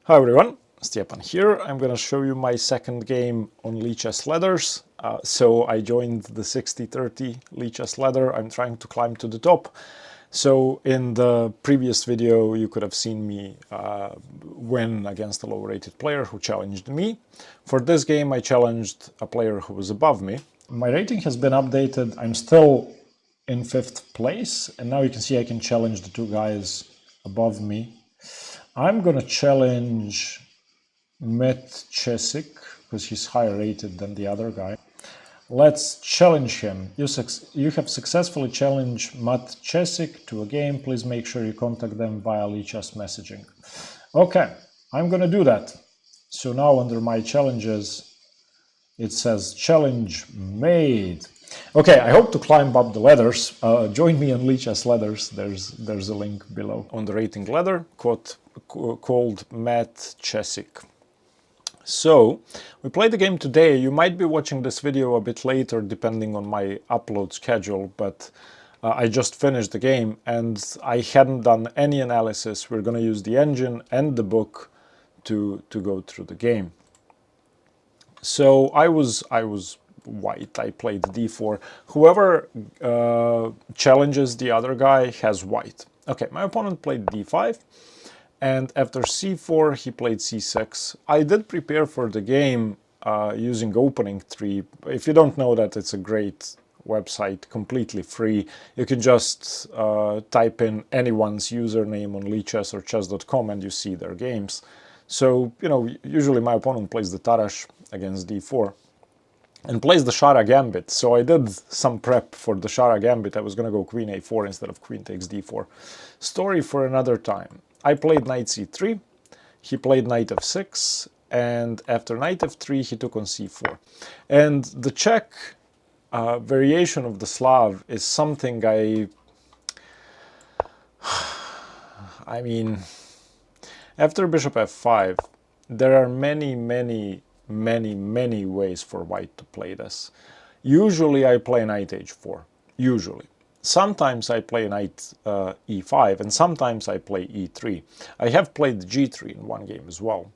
Hi everyone, Stepan here. I'm gonna show you my second game on Lichessladders. So I joined the 60-30 Lichesladder. I'm trying to climb to the top. So in the previous video you could have seen me win against a low-rated player who challenged me. For this game I challenged a player who was above me. My rating has been updated. I'm still in 5th place, and now you can see I can challenge the two guys above me. I'm gonna challenge mattchessic because he's higher rated than the other guy. Let's challenge him. You have successfully challenged mattchessic to a game. Please make sure you contact them via Lichess messaging. Okay, I'm gonna do that. So now under my challenges, it says challenge made. Okay, I hope to climb up the ladders. Join me on Lichessladders. There's a link below. On the rating ladder called mattchessic. So, we played the game today. You might be watching this video a bit later depending on my upload schedule, but I just finished the game and I hadn't done any analysis. We're gonna use the engine and the book to go through the game. So I was white. I played d4. Whoever challenges the other guy has white. Okay, my opponent played d5, and after c4 he played c6. I did prepare for the game using Opening 3. If you don't know that, it's a great website, completely free. You can just type in anyone's username on Lichess or chess.com and you see their games. So, you know, usually my opponent plays the Tarrasch against d4 and plays the Shara Gambit. So I did some prep for the Shara Gambit. I was going to go queen a4 instead of queen takes d4. Story for another time. I played knight c3, he played knight f6, and after knight f3 he took on c4. And the Czech variation of the Slav is something I mean, after bishop f5, there are many ways for white to play this. Usually I play knight h4, usually. Sometimes I play knight e5, and sometimes I play e3. I have played g3 in one game as well.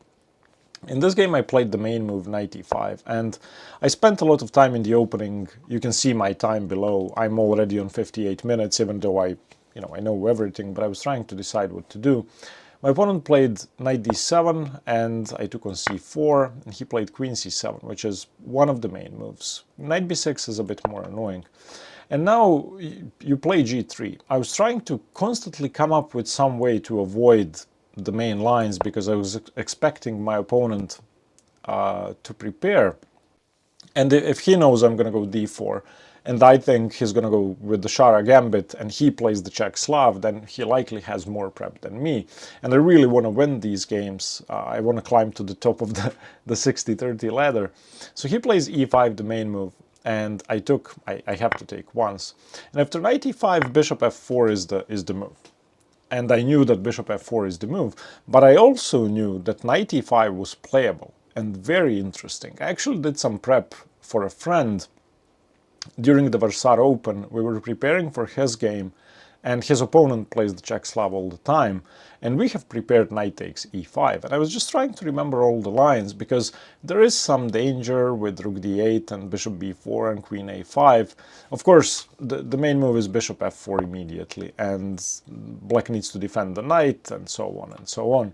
In this game I played the main move, knight e5, and I spent a lot of time in the opening. You can see my time below. I'm already on 58 minutes, even though I know everything, but I was trying to decide what to do. My opponent played knight d7 and I took on c4, and he played queen c7, which is one of the main moves. Knight b6 is a bit more annoying. And now you play g3. I was trying to constantly come up with some way to avoid the main lines because I was expecting my opponent to prepare. And if he knows I'm going to go d4, and I think he's going to go with the Shara Gambit and he plays the Czech Slav, then he likely has more prep than me. And I really want to win these games. I want to climb to the top of the 60-30 ladder. So he plays e5, the main move, and I have to take once. And after knight e5, bishop f4 is the move. And I knew that bishop f4 is the move, but I also knew that knight e5 was playable and very interesting. I actually did some prep for a friend during the Warsaw Open. We were preparing for his game, and his opponent plays the Czech Slav all the time, and we have prepared knight takes e5. And I was just trying to remember all the lines, because there is some danger with rook d8 and bishop b4 and queen a5. Of course, the main move is bishop f4 immediately, and black needs to defend the knight, and so on and so on.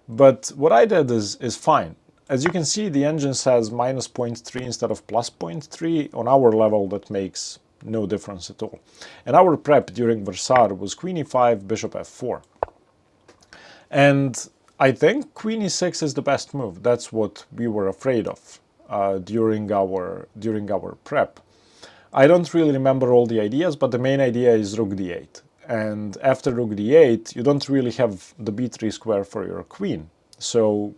But what I did is fine. As you can see, the engine says minus 0.3 instead of plus 0.3. On our level, that makes no difference at all. And our prep during Warsaw was queen e5, bishop f4. And I think queen e6 is the best move. That's what we were afraid of during our prep. I don't really remember all the ideas, but the main idea is rook d8. And after rook d8, you don't really have the b3 square for your queen. So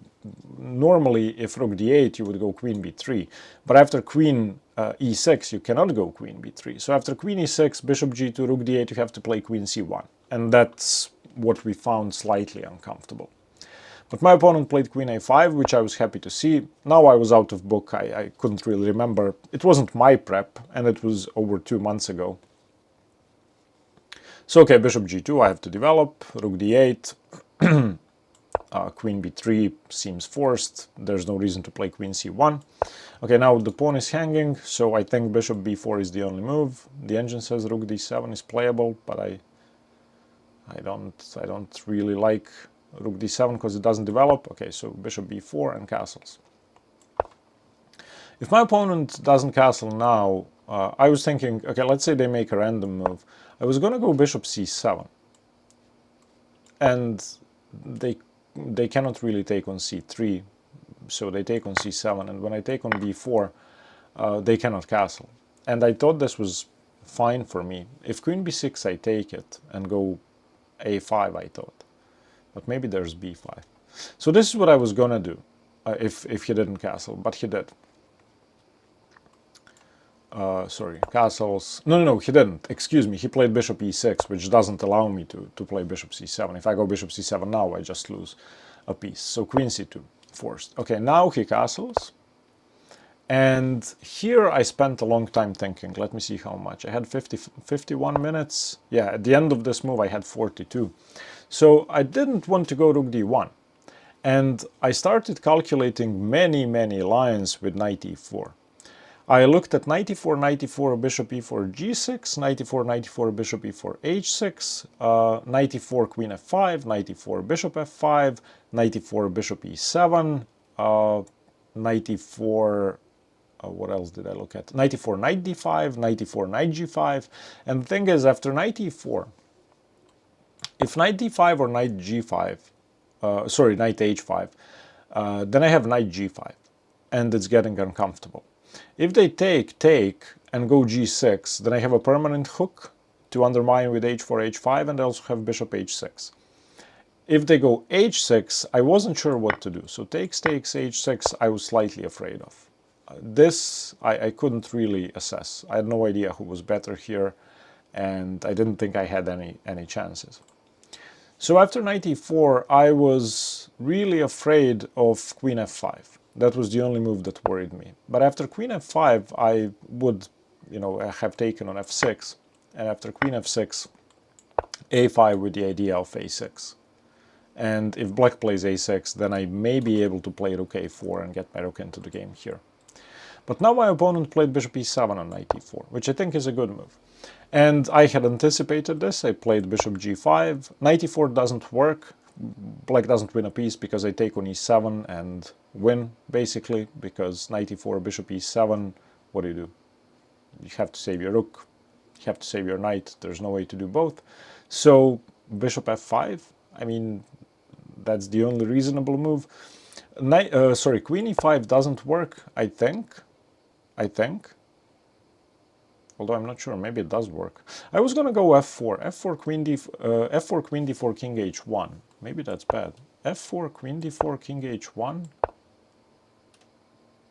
normally, if rook d8, you would go queen b3. But after queen e6, you cannot go queen b3. So after queen e6, bishop g2, rook d8, you have to play queen c1. And that's what we found slightly uncomfortable. But my opponent played queen a5, which I was happy to see. Now I was out of book. I couldn't really remember. It wasn't my prep, and it was over 2 months ago. So okay, bishop g2, I have to develop, rook d8. Queen b3 seems forced. There's no reason to play queen c1. Okay, now the pawn is hanging, so I think bishop b4 is the only move. The engine says rook d7 is playable, but I don't really like rook d7 because it doesn't develop. Okay, so bishop b4 and castles. If my opponent doesn't castle now, I was thinking, okay, let's say they make a random move. I was going to go bishop c7. And they cannot really take on c3, so they take on c7. And when I take on b4, they cannot castle. And I thought this was fine for me. If queen b6, I take it and go a5, I thought. But maybe there's b5. So this is what I was going to do if he didn't castle, but he did. Sorry, castles. No, he didn't. Excuse me, he played bishop e6, which doesn't allow me to play bishop c7. If I go bishop c7 now, I just lose a piece. So queen c2, forced. Okay, now he castles. And here I spent a long time thinking. Let me see how much. I had 51 minutes. Yeah, at the end of this move, I had 42. So I didn't want to go rook d1. And I started calculating many lines with knight e4. I looked at knight e4, knight e4, bishop e4, g6, knight e4, knight e4, bishop e4, h6, knight e4, queen f5, knight e4, bishop f5, knight e4, bishop e7, knight e4, what else did I look at? Knight e4, knight d5, knight e4, knight g5. And the thing is, after knight e4, if knight d5 or knight g5, knight h5, then I have knight g5, and it's getting uncomfortable. If they take, and go g6, then I have a permanent hook to undermine with h4, h5, and I also have bishop h6. If they go h6, I wasn't sure what to do. So takes, h6, I was slightly afraid of. This, I couldn't really assess. I had no idea who was better here, and I didn't think I had any chances. So after knight e4, I was really afraid of queen f5. That was the only move that worried me. But after queen f5, I would, have taken on f6. And after queen f6, a5 with the idea of a6. And if black plays a6, then I may be able to play rook a4 and get my rook into the game here. But now my opponent played bishop e7 on knight e4, which I think is a good move. And I had anticipated this. I played bishop g5. Knight e4 doesn't work. Black doesn't win a piece because I take on e7 and win, basically, because knight e4, bishop e7, what do? You have to save your rook, you have to save your knight. There's no way to do both. So bishop f5, I mean, that's the only reasonable move. Queen e5 doesn't work, I think. Although I'm not sure, maybe it does work. I was gonna go f4, f4 queen d4, king h1. Maybe that's bad. f4, queen d4, king h1.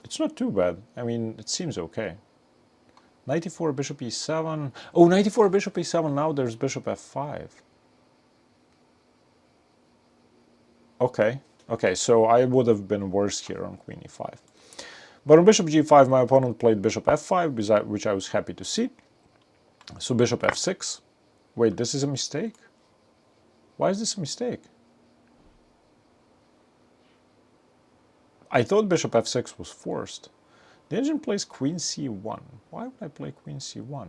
It's not too bad. I mean, it seems okay. Knight e4, bishop e7. Oh, knight e4, bishop e7. Now there's bishop f5. Okay, so I would have been worse here on queen e5. But on bishop g5, my opponent played bishop f5, which I was happy to see. So bishop f6. Wait, this is a mistake? Why is this a mistake? I thought bishop f6 was forced. The engine plays queen c1. Why would I play queen c1?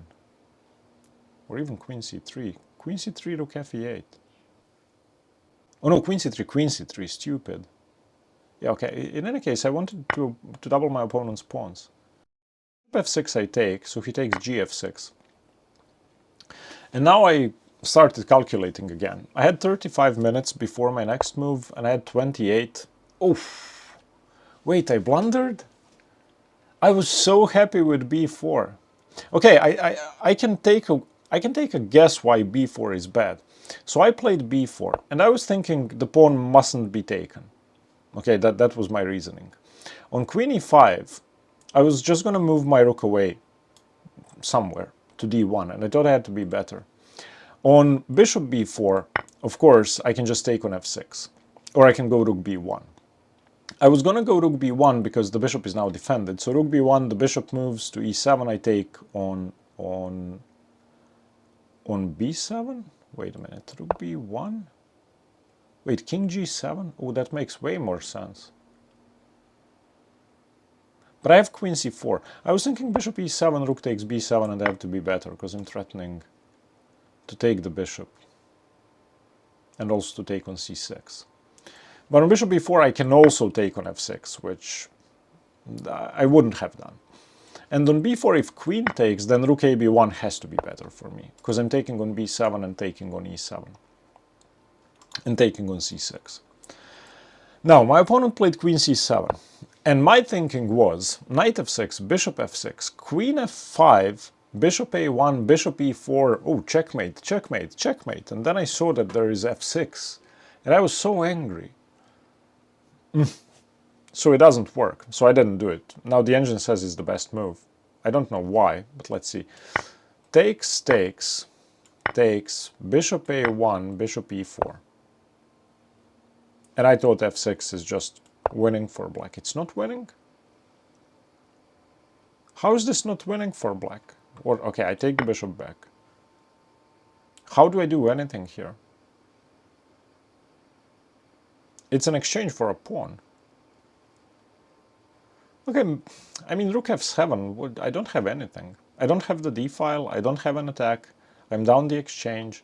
Or even queen c3. Queen c3, rook f8. Oh no, queen c3, stupid. Yeah, okay, in any case, I wanted to double my opponent's pawns. f6 I take, so he takes gf6. And now I started calculating again. I had 35 minutes before my next move, and I had 28. Oof! Wait, I blundered? I was so happy with b4. Okay, I can take a guess why b4 is bad. So I played b4, and I was thinking the pawn mustn't be taken. Okay, that was my reasoning. On queen e5, I was just going to move my rook away somewhere to d1, and I thought I had to be better. On bishop b4, of course, I can just take on f6, or I can go rook b1. I was going to go rook b1 because the bishop is now defended. So rook b1, the bishop moves to e7, I take on b7? Wait a minute, rook b1? Wait, king g7? Oh, that makes way more sense. But I have queen c4. I was thinking bishop e7, rook takes b7, and I have to be better, because I'm threatening to take the bishop. And also to take on c6. But on bishop e4 I can also take on f6, which I wouldn't have done. And on b4, if queen takes, then rook ab1 has to be better for me, because I'm taking on b7 and taking on e7. And taking on c6. Now, my opponent played queen c7. And my thinking was knight f6, bishop f6, queen f5, bishop a1, bishop e4, oh, checkmate, checkmate, checkmate. And then I saw that there is f6. And I was so angry. So it doesn't work. So I didn't do it. Now the engine says it's the best move. I don't know why, but let's see. Takes, takes, takes, bishop a1, bishop e4. And I thought f6 is just winning for black. It's not winning? How is this not winning for black? Or, okay, I take the bishop back. How do I do anything here? It's an exchange for a pawn. Okay, I mean, rook f7, I don't have anything. I don't have the d-file, I don't have an attack, I'm down the exchange.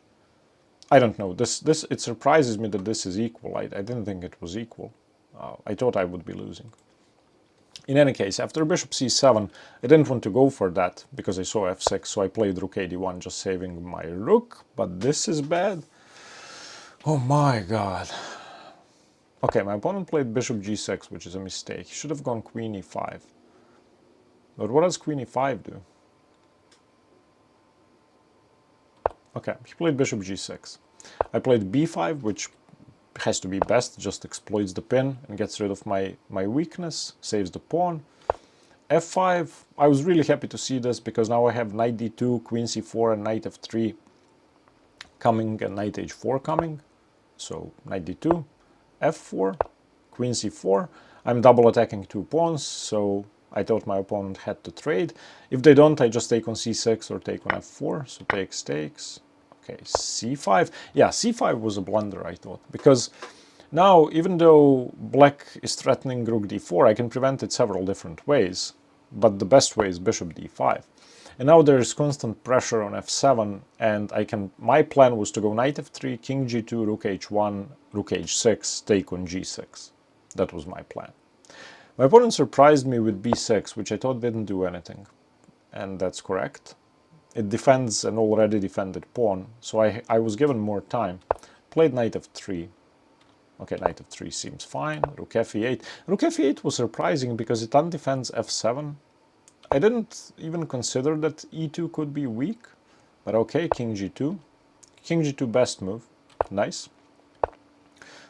I don't know, it surprises me that this is equal. I didn't think it was equal. I thought I would be losing. In any case, after bishop c7, I didn't want to go for that, because I saw f6, so I played rook ad1, just saving my rook, but this is bad. Oh my god. Okay, my opponent played bishop g6, which is a mistake. He should have gone queen e5. But what does queen e5 do? Okay, he played bishop g6. I played b5, which has to be best, just exploits the pin and gets rid of my weakness, saves the pawn. f5, I was really happy to see this, because now I have knight d2, queen c4, and knight f3 coming, and knight h4 coming. So knight d2, f4, queen c4. I'm double attacking two pawns, so I thought my opponent had to trade. If they don't, I just take on c6 or take on f4, so takes, takes. Okay, c5. Yeah, c5 was a blunder, I thought, because now, even though black is threatening rook d4, I can prevent it several different ways, but the best way is bishop d5. And now there is constant pressure on f7, and my plan was to go knight f3, king g2, rook h1, rook h6, take on g6. That was my plan. My opponent surprised me with b6, which I thought didn't do anything. And that's correct. It defends an already defended pawn, so I was given more time. Played knight f3. Okay, knight f3 seems fine. Rook f8. Rook f8 was surprising because it undefends f7. I didn't even consider that e2 could be weak, but okay, king g2. King g2 best move. Nice.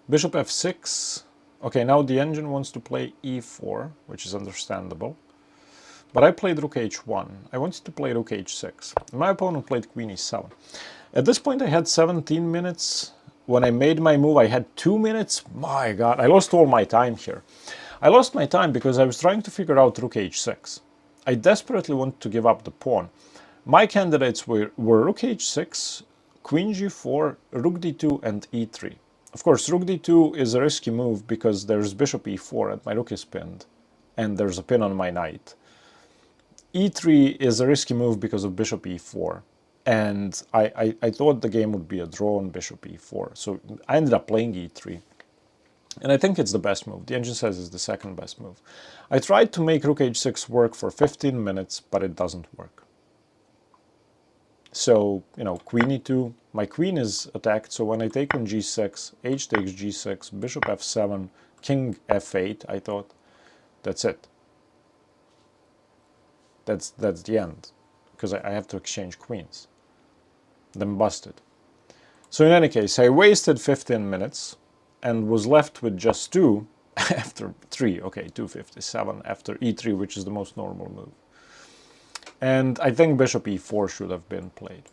Bishop f6. Okay, now the engine wants to play e4, which is understandable. But I played rook h1. I wanted to play rook h6. My opponent played queen e7. At this point I had 17 minutes. When I made my move I had 2 minutes. My god, I lost all my time here. I lost my time because I was trying to figure out rook h6. I desperately wanted to give up the pawn. My candidates were rook h6, queen g4, rook d2 and e3. Of course, rook d2 is a risky move because there's bishop e4 and my rook is pinned. And there's a pin on my knight. e3 is a risky move because of bishop e4. And I thought the game would be a draw on bishop e4. So I ended up playing e3. And I think it's the best move. The engine says it's the second best move. I tried to make rook h6 work for 15 minutes, but it doesn't work. So, you know, queen e2, my queen is attacked, so when I take on g6, h takes g6, bishop f7, king f8, I thought, that's it. That's the end, because I have to exchange queens. Then busted. So in any case, I wasted 15 minutes, and was left with just 2 after 3, okay, 257 after e3, which is the most normal move. And I think bishop e4 should have been played.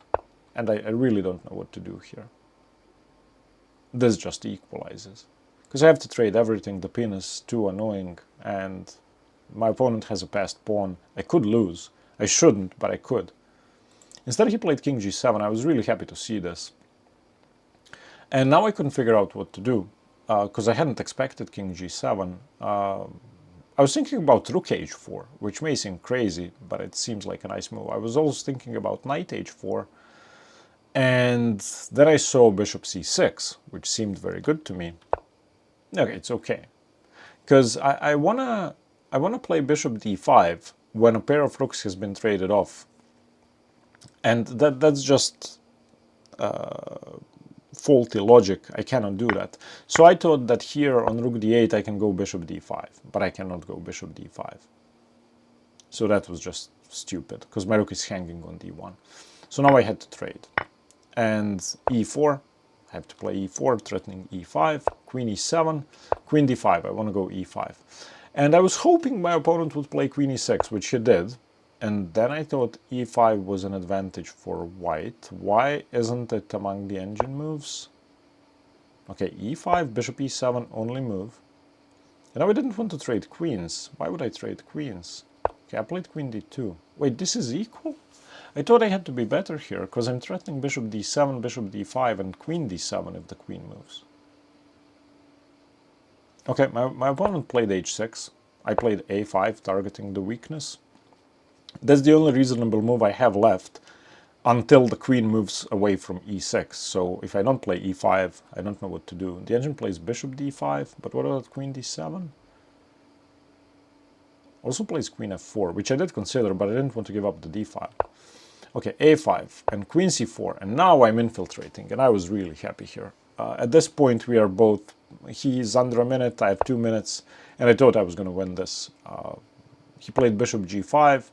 And I really don't know what to do here. This just equalizes. Because I have to trade everything, the pin is too annoying, and my opponent has a passed pawn. I could lose. I shouldn't, but I could. Instead he played king g7. I was really happy to see this. And now I couldn't figure out what to do, because I hadn't expected king g7. I was thinking about rook h4, which may seem crazy, but it seems like a nice move. I was also thinking about knight h4, and then I saw bishop c6, which seemed very good to me. Okay, it's okay, because I wanna play bishop d5 when a pair of rooks has been traded off, and that's just faulty logic. I cannot do that. So I thought that here on rook d8 I can go bishop d5, but I cannot go bishop d5. So that was just stupid, because my rook is hanging on d1. So now I had to trade. And e4, I have to play e4, threatening e5, queen e7, queen d5, I want to go e5. And I was hoping my opponent would play queen e6, which he did. And then I thought e5 was an advantage for white. Why isn't it among the engine moves? Okay, e5, bishop e7, only move. And now I didn't want to trade queens. Why would I trade queens? Okay, I played queen d2. Wait, this is equal? I thought I had to be better here, because I'm threatening bishop d7, bishop d5, and queen d7 if the queen moves. Okay, my opponent played h6. I played a5, targeting the weakness. That's the only reasonable move I have left until the queen moves away from e6. So if I don't play e5, I don't know what to do. The engine plays bishop d5, but what about queen d7? Also plays queen f4, which I did consider, but I didn't want to give up the d5. Okay, a5 and queen c4, and now I'm infiltrating, and I was really happy here. At this point we are both, he's under a minute, I have 2 minutes, and I thought I was going to win this. He played bishop g5.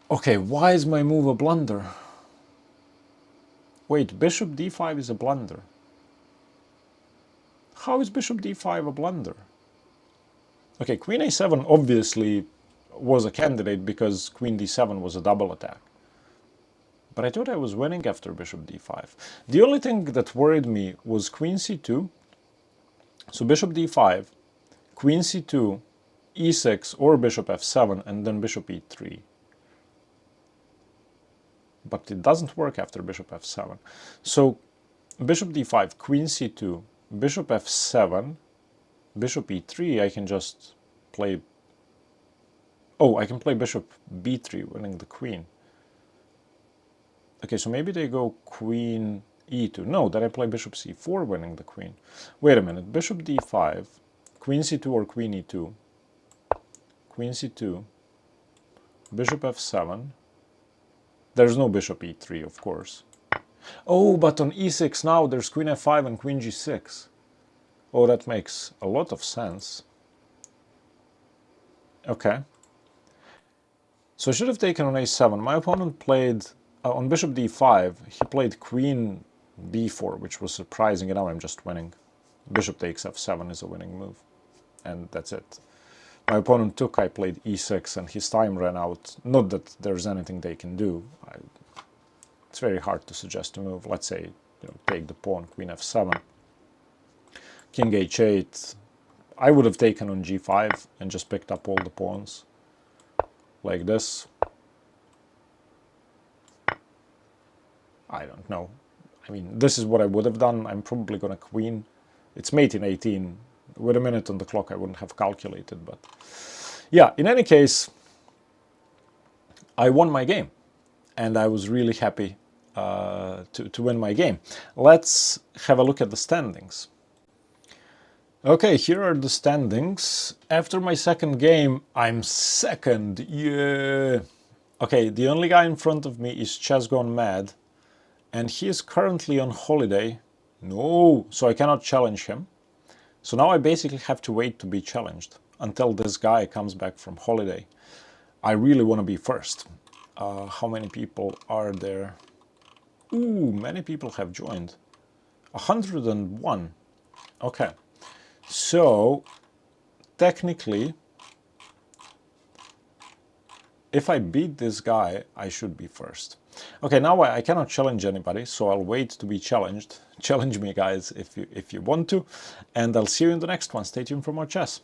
Okay, why is my move a blunder? Wait, bishop d5 is a blunder. How is bishop d5 a blunder? Okay, queen a7 obviously was a candidate because queen d7 was a double attack. But I thought I was winning after bishop d5. The only thing that worried me was queen c2. So bishop d5, queen c2, e6 or bishop f7, and then bishop e3. But it doesn't work after bishop f7. So bishop d5, queen c2, bishop f7, bishop e3, I can just play... Oh, I can play bishop b3, winning the queen. Okay, so maybe they go queen e2. No, then I play bishop c4, winning the queen. Wait a minute, bishop d5, queen c2 or queen e2, queen c2, bishop f7. There's no bishop e3, of course. Oh, but on e6 now there's queen f5 and queen g6. Oh, that makes a lot of sense. Okay. So I should have taken on a7. My opponent played, on bishop d5, he played queen b4, which was surprising, and now I'm just winning. Bishop takes f7 is a winning move. And that's it. My opponent took, I played e6, and his time ran out. Not that there's anything they can do. It's very hard to suggest a move. Let's say, take the pawn, queen f7, king h8. I would have taken on g5 and just picked up all the pawns, like this. I don't know. I mean, this is what I would have done. I'm probably going to queen. It's mate in 18. With a minute on the clock, I wouldn't have calculated, but yeah, in any case, I won my game, and I was really happy to win my game. Let's have a look at the standings. Okay, here are the standings. After my second game, I'm second. Yeah. Okay, the only guy in front of me is Chess Gone Mad, and he is currently on holiday. No, so I cannot challenge him. So now I basically have to wait to be challenged until this guy comes back from holiday. I really want to be first. How many people are there? Ooh, many people have joined. 101. Okay. So, technically, if I beat this guy, I should be first. Okay, now I cannot challenge anybody, so I'll wait to be challenged. Challenge me, guys, if you want to, and I'll see you in the next one. Stay tuned for more chess.